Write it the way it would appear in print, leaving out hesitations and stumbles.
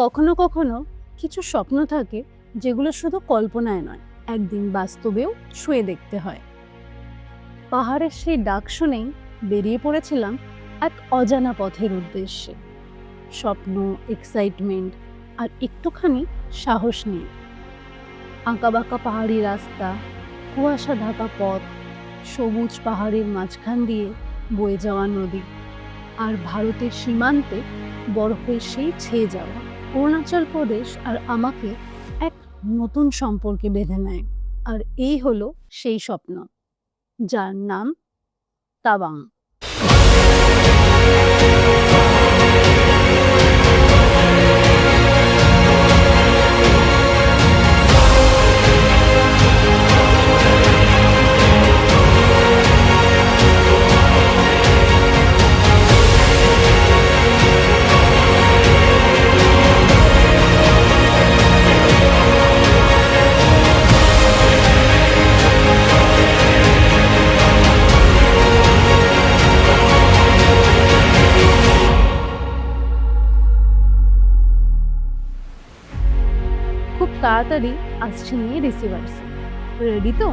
কখনো কখনো কিছু স্বপ্ন থাকে যেগুলো শুধু কল্পনায় নয়, একদিন বাস্তবেও ছুঁয়ে দেখতে হয়। পাহাড়ের সেই ডাক শুনেই বেরিয়ে পড়েছিলাম এক অজানা পথের উদ্দেশ্যে। স্বপ্ন, এক্সাইটমেন্ট আর একটুখানি সাহস নিয়ে। আঁকাবাঁকা পাহাড়ি রাস্তা, কুয়াশা ঢাকা পথ, সবুজ পাহাড়ের মাঝখান দিয়ে বয়ে যাওয়া নদী, আর ভারতের সীমান্তে বরফের সেই ছেয়ে যাওয়া অরুণাচল প্রদেশ আর আমাকে এক নতুন সম্পর্কে বেঁধে নেয়। আর এই হলো সেই স্বপ্ন, যার নাম তাওয়াং। খুব তাড়াতাড়ি আসছে নিয়ে রিসিভার্স। রেডি তো?